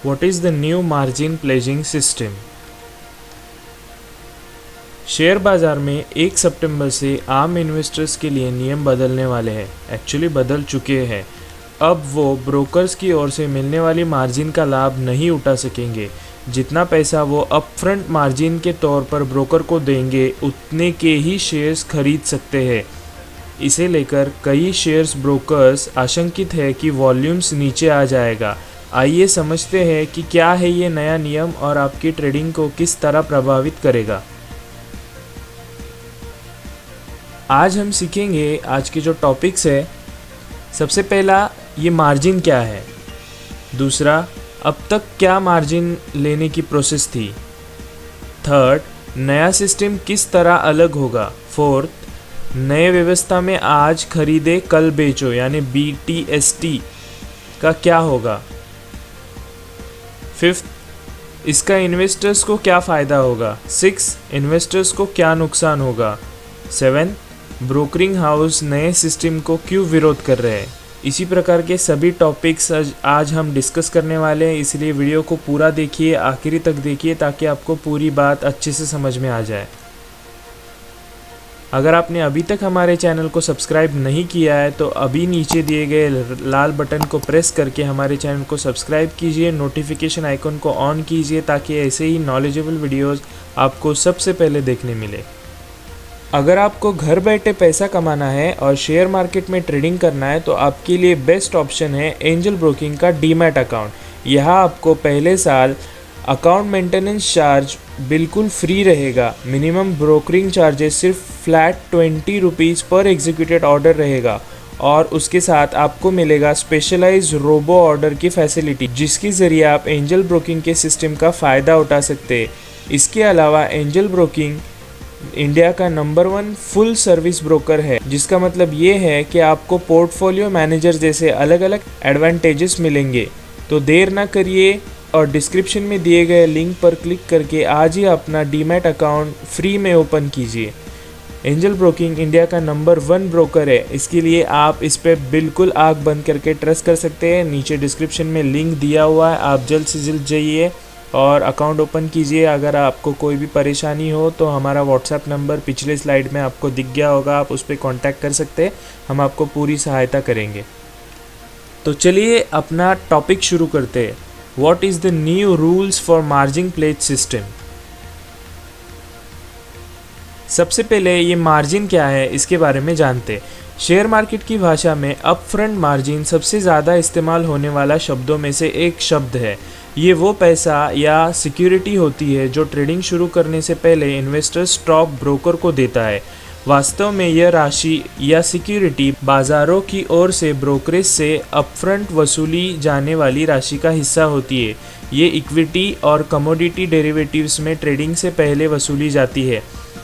What is the new margin pledging system? Share बाज़ार में 1 सितंबर से आम इन्वेस्टर्स के लिए नियम बदलने वाले हैं। एक्चुअली बदल चुके हैं। अब वो ब्रोकर्स की ओर से मिलने वाली मार्जिन का लाभ नहीं उठा सकेंगे। जितना पैसा वो अपफ्रंट मार्जिन के तौर पर ब्रोकर को देंगे उतने के ही शेयर्स खरीद सकते हैं। इसे लेकर कई शेयर्स ब्रोकर्स आशंकित है कि वॉल्यूम्स नीचे आ जाएगा। आइए समझते हैं कि क्या है ये नया नियम और आपकी ट्रेडिंग को किस तरह प्रभावित करेगा। आज हम सीखेंगे आज के जो टॉपिक्स है। सबसे पहला, ये मार्जिन क्या है। दूसरा, अब तक क्या मार्जिन लेने की प्रोसेस थी। थर्ड, नया सिस्टम किस तरह अलग होगा। फोर्थ, नए व्यवस्था में आज खरीदे कल बेचो यानी BTST का क्या होगा। फिफ्थ, इसका इन्वेस्टर्स को क्या फ़ायदा होगा। सिक्स, इन्वेस्टर्स को क्या नुकसान होगा। सेवन, ब्रोकरिंग हाउस नए सिस्टम को क्यों विरोध कर रहे हैं। इसी प्रकार के सभी टॉपिक्स आज हम डिस्कस करने वाले हैं, इसलिए वीडियो को पूरा देखिए, आखिरी तक देखिए ताकि आपको पूरी बात अच्छे से समझ में आ जाए। अगर आपने अभी तक हमारे चैनल को सब्सक्राइब नहीं किया है तो अभी नीचे दिए गए लाल बटन को प्रेस करके हमारे चैनल को सब्सक्राइब कीजिए, नोटिफिकेशन आइकन को ऑन कीजिए ताकि ऐसे ही नॉलेजेबल वीडियोस आपको सबसे पहले देखने मिले। अगर आपको घर बैठे पैसा कमाना है और शेयर मार्केट में ट्रेडिंग करना है तो आपके लिए बेस्ट ऑप्शन है एंजल ब्रोकिंग का डीमैट अकाउंट। यहाँ आपको पहले साल अकाउंट मेंटेनेंस चार्ज बिल्कुल फ्री रहेगा। मिनिमम ब्रोकरिंग चार्जेस सिर्फ फ्लैट 20 रुपीज़ पर एग्जीक्यूटेड ऑर्डर रहेगा और उसके साथ आपको मिलेगा स्पेशलाइज रोबो ऑर्डर की फैसिलिटी, जिसके ज़रिए आप एंजल ब्रोकिंग के सिस्टम का फ़ायदा उठा सकते हैं। इसके अलावा एंजल ब्रोकिंग इंडिया का नंबर 1 फुल सर्विस ब्रोकर है, जिसका मतलब ये है कि आपको पोर्टफोलियो मैनेजर जैसे अलग अलग एडवांटेजेस मिलेंगे। तो देर ना करिए और डिस्क्रिप्शन में दिए गए लिंक पर क्लिक करके आज ही अपना डीमैट अकाउंट फ्री में ओपन कीजिए। एंजल ब्रोकिंग इंडिया का नंबर 1 ब्रोकर है, इसके लिए आप इस पर बिल्कुल आँख बंद करके ट्रस्ट कर सकते हैं। नीचे डिस्क्रिप्शन में लिंक दिया हुआ है, आप जल्द से जल्द जाइए और अकाउंट ओपन कीजिए। अगर आपको कोई भी परेशानी हो तो हमारा व्हाट्सएप नंबर पिछले स्लाइड में आपको दिख गया होगा, आप उस पर कॉन्टैक्ट कर सकते हैं, हम आपको पूरी सहायता करेंगे। तो चलिए अपना टॉपिक शुरू करते हैं। What is the new rules for margin pledge system. सबसे पहले ये मार्जिन क्या है इसके बारे में जानते हैं। शेयर मार्केट की भाषा में अपफ्रंट मार्जिन सबसे ज़्यादा इस्तेमाल होने वाला शब्दों में से एक शब्द है। ये वो पैसा या सिक्योरिटी होती है जो ट्रेडिंग शुरू करने से पहले इन्वेस्टर स्टॉक ब्रोकर को देता है। वास्तव में यह राशि या सिक्योरिटी बाज़ारों की ओर से ब्रोकरेज से अपफ्रंट वसूली जाने वाली राशि का हिस्सा होती है। ये इक्विटी और कमोडिटी डेरिवेटिव्स में ट्रेडिंग से पहले वसूली जाती है।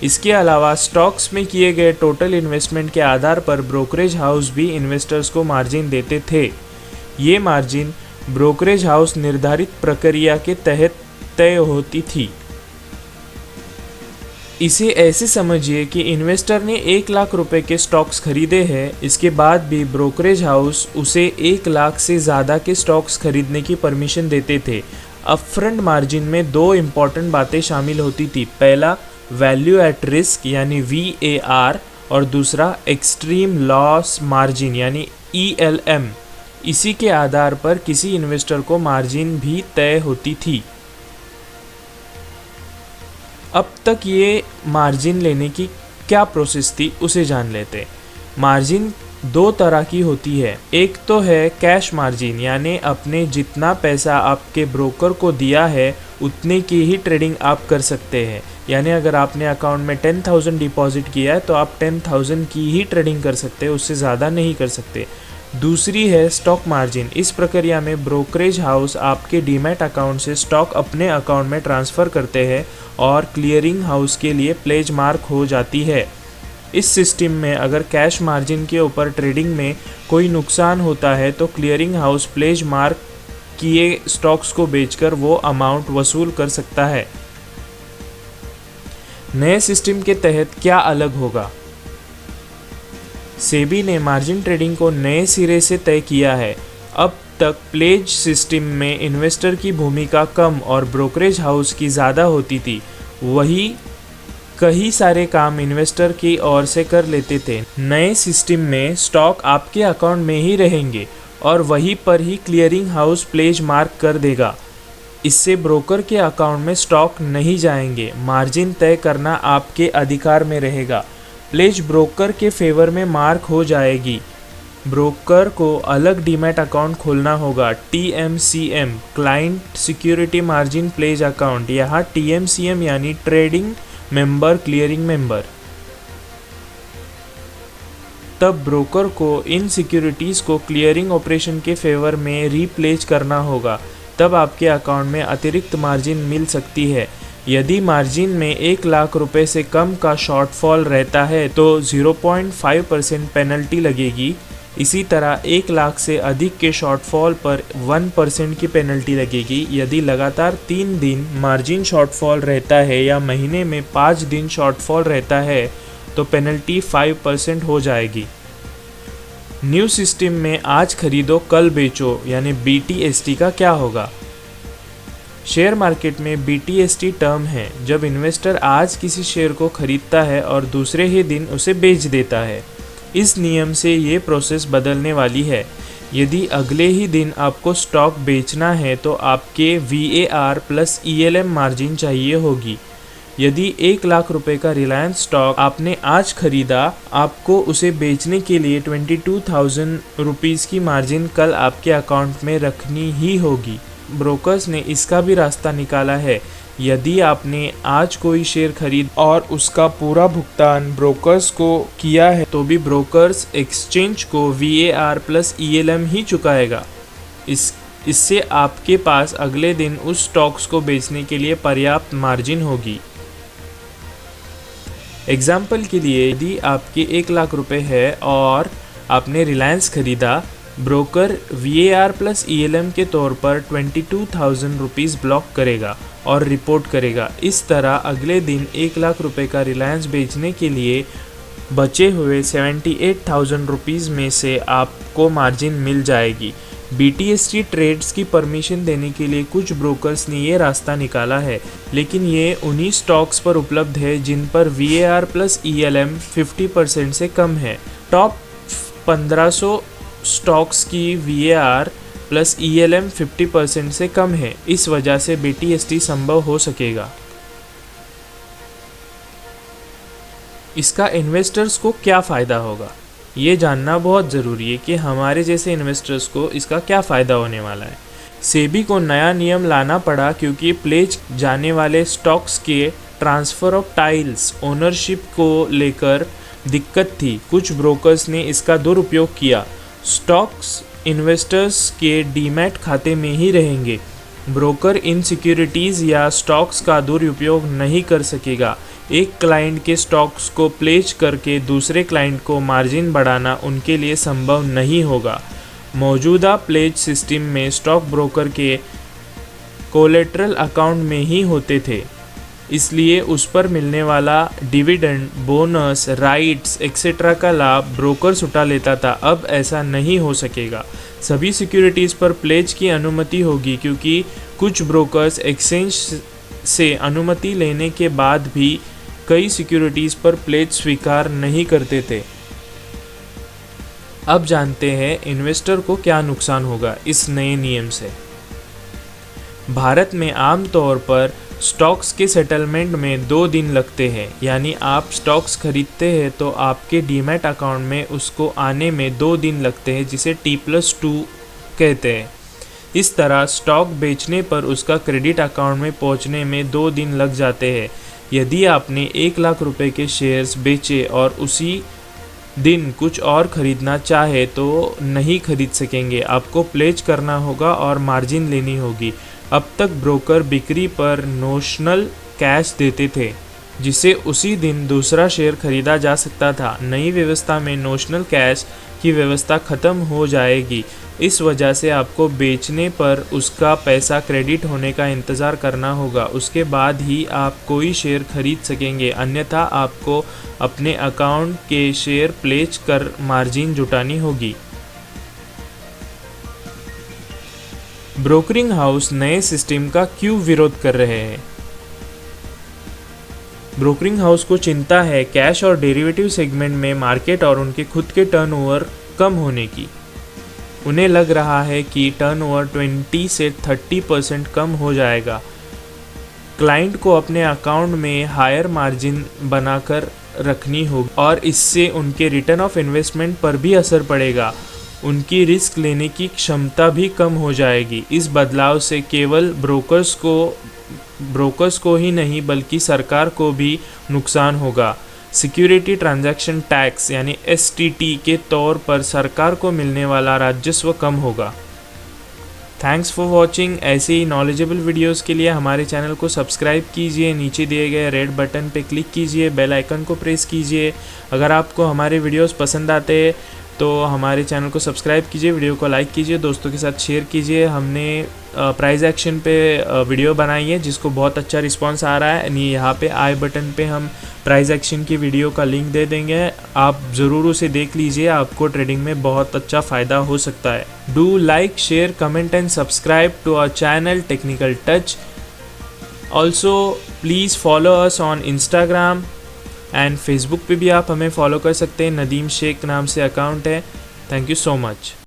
इसके अलावा स्टॉक्स में किए गए टोटल इन्वेस्टमेंट के आधार पर ब्रोकरेज हाउस भी इन्वेस्टर्स को मार्जिन देते थे। ये मार्जिन ब्रोकरेज हाउस निर्धारित प्रक्रिया के तहत तय होती थी। इसे ऐसे समझिए कि इन्वेस्टर ने 1 लाख रुपए के स्टॉक्स खरीदे हैं, इसके बाद भी ब्रोकरेज हाउस उसे 1 लाख से ज़्यादा के स्टॉक्स खरीदने की परमिशन देते थे। अपफ्रंट मार्जिन में 2 इम्पॉर्टेंट बातें शामिल होती थी। पहला, वैल्यू एट रिस्क यानी VAR और दूसरा एक्सट्रीम लॉस मार्जिन यानी ELM। इसी के आधार पर किसी इन्वेस्टर को मार्जिन भी तय होती थी। अब तक ये मार्जिन लेने की क्या प्रोसेस थी उसे जान लेते। मार्जिन 2 तरह की होती है। एक तो है कैश मार्जिन, यानी आपने जितना पैसा आपके ब्रोकर को दिया है उतने की ही ट्रेडिंग आप कर सकते हैं। यानी अगर आपने अकाउंट में 10,000 डिपॉजिट किया है तो आप 10,000 की ही ट्रेडिंग कर सकते हैं, उससे ज़्यादा नहीं कर सकते। दूसरी है स्टॉक मार्जिन। इस प्रक्रिया में ब्रोकरेज हाउस आपके डीमैट अकाउंट से स्टॉक अपने अकाउंट में ट्रांसफ़र करते हैं और क्लियरिंग हाउस के लिए प्लेज मार्क हो जाती है। इस सिस्टम में अगर कैश मार्जिन के ऊपर ट्रेडिंग में कोई नुकसान होता है तो क्लियरिंग हाउस प्लेज मार्क किए स्टॉक्स को बेचकर वो अमाउंट वसूल कर सकता है। नए सिस्टम के तहत क्या अलग होगा। सेबी ने मार्जिन ट्रेडिंग को नए सिरे से तय किया है। अब तक प्लेज सिस्टम में इन्वेस्टर की भूमिका कम और ब्रोकरेज हाउस की ज़्यादा होती थी, वही कई सारे काम इन्वेस्टर की ओर से कर लेते थे। नए सिस्टम में स्टॉक आपके अकाउंट में ही रहेंगे और वहीं पर ही क्लियरिंग हाउस प्लेज मार्क कर देगा। इससे ब्रोकर के अकाउंट में स्टॉक नहीं जाएंगे। मार्जिन तय करना आपके अधिकार में रहेगा। प्लेज ब्रोकर के फेवर में मार्क हो जाएगी। ब्रोकर को अलग डीमैट अकाउंट खोलना होगा। TMCM client security margin pledge account, यहाँ TMCM यानी ट्रेडिंग मेंबर क्लियरिंग मेंबर। तब ब्रोकर को इन सिक्योरिटीज़ को क्लियरिंग ऑपरेशन के फेवर में रीप्लेज करना होगा। तब आपके अकाउंट में अतिरिक्त मार्जिन मिल सकती है। यदि मार्जिन में 1 लाख रुपए से कम का शॉर्टफॉल रहता है तो 0.5% पेनल्टी लगेगी। इसी तरह 1 लाख से अधिक के शॉर्टफॉल पर 1% की पेनल्टी लगेगी। यदि लगातार 3 दिन मार्जिन शॉर्टफॉल रहता है या महीने में 5 दिन शॉर्टफॉल रहता है तो पेनल्टी 5% हो जाएगी। न्यू सिस्टम में आज खरीदो कल बेचो यानी BTST का क्या होगा? शेयर मार्केट में BTST टर्म है जब इन्वेस्टर आज किसी शेयर को खरीदता है और दूसरे ही दिन उसे बेच देता है। इस नियम से ये प्रोसेस बदलने वाली है। यदि अगले ही दिन आपको स्टॉक बेचना है तो आपके VAR प्लस ELM मार्जिन चाहिए होगी। यदि 1 लाख रुपए का रिलायंस स्टॉक आपने आज खरीदा, आपको उसे बेचने के लिए 22,000 रुपीज़ की मार्जिन कल आपके अकाउंट में रखनी ही होगी। ब्रोकर्स ने इसका भी रास्ता निकाला है। यदि आपने आज कोई शेयर खरीद और उसका पूरा भुगतान ब्रोकर्स को किया है तो भी ब्रोकर्स एक्सचेंज को VAR प्लस ELM ही चुकाएगा। इससे आपके पास अगले दिन उस स्टॉक्स को बेचने के लिए पर्याप्त मार्जिन होगी। एग्जाम्पल के लिए, यदि आपके 1 लाख रुपए है और आपने रिलायंस खरीदा, ब्रोकर VAR प्लस ELM के तौर पर 22,000 रुपीज़ ब्लॉक करेगा और रिपोर्ट करेगा। इस तरह अगले दिन 1 लाख रुपए का रिलायंस बेचने के लिए बचे हुए 78,000 रुपीज़ में से आपको मार्जिन मिल जाएगी। BTST ट्रेड्स की परमिशन देने के लिए कुछ ब्रोकर्स ने ये रास्ता निकाला है, लेकिन ये उन्हीं स्टॉक्स पर उपलब्ध है जिन पर VAR प्लस ELM 50% से कम है। टॉप 1500 स्टॉक्स की VAR प्लस ELM 50% से कम है। इस वजह से BTST संभव हो सकेगा। इसका इन्वेस्टर्स को क्या फ़ायदा होगा, ये जानना बहुत ज़रूरी है कि हमारे जैसे इन्वेस्टर्स को इसका क्या फ़ायदा होने वाला है। सेबी को नया नियम लाना पड़ा क्योंकि प्लेज जाने वाले स्टॉक्स के ट्रांसफ़र ऑफ टाइल्स ओनरशिप को लेकर दिक्कत थी। कुछ ब्रोकर्स ने इसका दुरुपयोग किया। स्टॉक्स इन्वेस्टर्स के डीमैट खाते में ही रहेंगे। ब्रोकर इन सिक्योरिटीज़ या स्टॉक्स का दुरुपयोग नहीं कर सकेगा। एक क्लाइंट के स्टॉक्स को प्लेज करके दूसरे क्लाइंट को मार्जिन बढ़ाना उनके लिए संभव नहीं होगा। मौजूदा प्लेज सिस्टम में स्टॉक ब्रोकर के कोलेटरल अकाउंट में ही होते थे, इसलिए उस पर मिलने वाला डिविडेंड, बोनस, राइट्स एक्सेट्रा का लाभ ब्रोकर्स उठा लेता था। अब ऐसा नहीं हो सकेगा। सभी सिक्योरिटीज़ पर प्लेज की अनुमति होगी क्योंकि कुछ ब्रोकर्स एक्सचेंज से अनुमति लेने के बाद भी कई सिक्योरिटीज़ पर प्लेज स्वीकार नहीं करते थे। अब जानते हैं इन्वेस्टर को क्या नुकसान होगा इस नए नियम से। भारत में आमतौर पर स्टॉक्स के सेटलमेंट में 2 दिन लगते हैं, यानी आप स्टॉक्स खरीदते हैं तो आपके डीमैट अकाउंट में उसको आने में 2 दिन लगते हैं, जिसे T+2 कहते हैं। इस तरह स्टॉक बेचने पर उसका क्रेडिट अकाउंट में पहुंचने में 2 दिन लग जाते हैं। यदि आपने 1 लाख रुपए के शेयर्स बेचे और उसी दिन कुछ और ख़रीदना चाहे तो नहीं खरीद सकेंगे। आपको प्लेज करना होगा और मार्जिन लेनी होगी। अब तक ब्रोकर बिक्री पर नोशनल कैश देते थे, जिसे उसी दिन दूसरा शेयर खरीदा जा सकता था। नई व्यवस्था में नोशनल कैश की व्यवस्था ख़त्म हो जाएगी। इस वजह से आपको बेचने पर उसका पैसा क्रेडिट होने का इंतज़ार करना होगा। उसके बाद ही आप कोई शेयर खरीद सकेंगे, अन्यथा आपको अपने अकाउंट के शेयर प्लेज कर मार्जिन जुटानी होगी। ब्रोकरिंग हाउस नए सिस्टम का क्यों विरोध कर रहे हैं? ब्रोकरिंग हाउस को चिंता है कैश और डेरिवेटिव सेगमेंट में मार्केट और उनके खुद के टर्नओवर कम होने की। उन्हें लग रहा है कि टर्नओवर 20 से 30% कम हो जाएगा। क्लाइंट को अपने अकाउंट में हायर मार्जिन बनाकर रखनी होगी और इससे उनके रिटर्न ऑफ इन्वेस्टमेंट पर भी असर पड़ेगा। उनकी रिस्क लेने की क्षमता भी कम हो जाएगी। इस बदलाव से केवल ब्रोकर्स को ही नहीं बल्कि सरकार को भी नुकसान होगा। सिक्योरिटी ट्रांजैक्शन टैक्स यानी STT के तौर पर सरकार को मिलने वाला राजस्व कम होगा। Thanks for watching. ऐसे ही नॉलेजेबल वीडियोस के लिए हमारे चैनल को सब्सक्राइब कीजिए, नीचे दिए गए रेड बटन पे क्लिक कीजिए, बेल आइकन को प्रेस कीजिए। अगर आपको हमारे वीडियोस पसंद आते हैं तो हमारे चैनल को सब्सक्राइब कीजिए, वीडियो को लाइक कीजिए, दोस्तों के साथ शेयर कीजिए। हमने प्राइस एक्शन पे वीडियो बनाई है जिसको बहुत अच्छा रिस्पांस आ रहा है। यहाँ पे आई बटन पे हम प्राइस एक्शन की वीडियो का लिंक दे देंगे, आप ज़रूर उसे देख लीजिए, आपको ट्रेडिंग में बहुत अच्छा फ़ायदा हो सकता है। Do like, share, comment and subscribe to our channel technical touch. Also please follow us on Instagram and Facebook पे भी आप हमें फॉलो कर सकते हैं। नदीम शेख नाम से अकाउंट है। Thank you so much.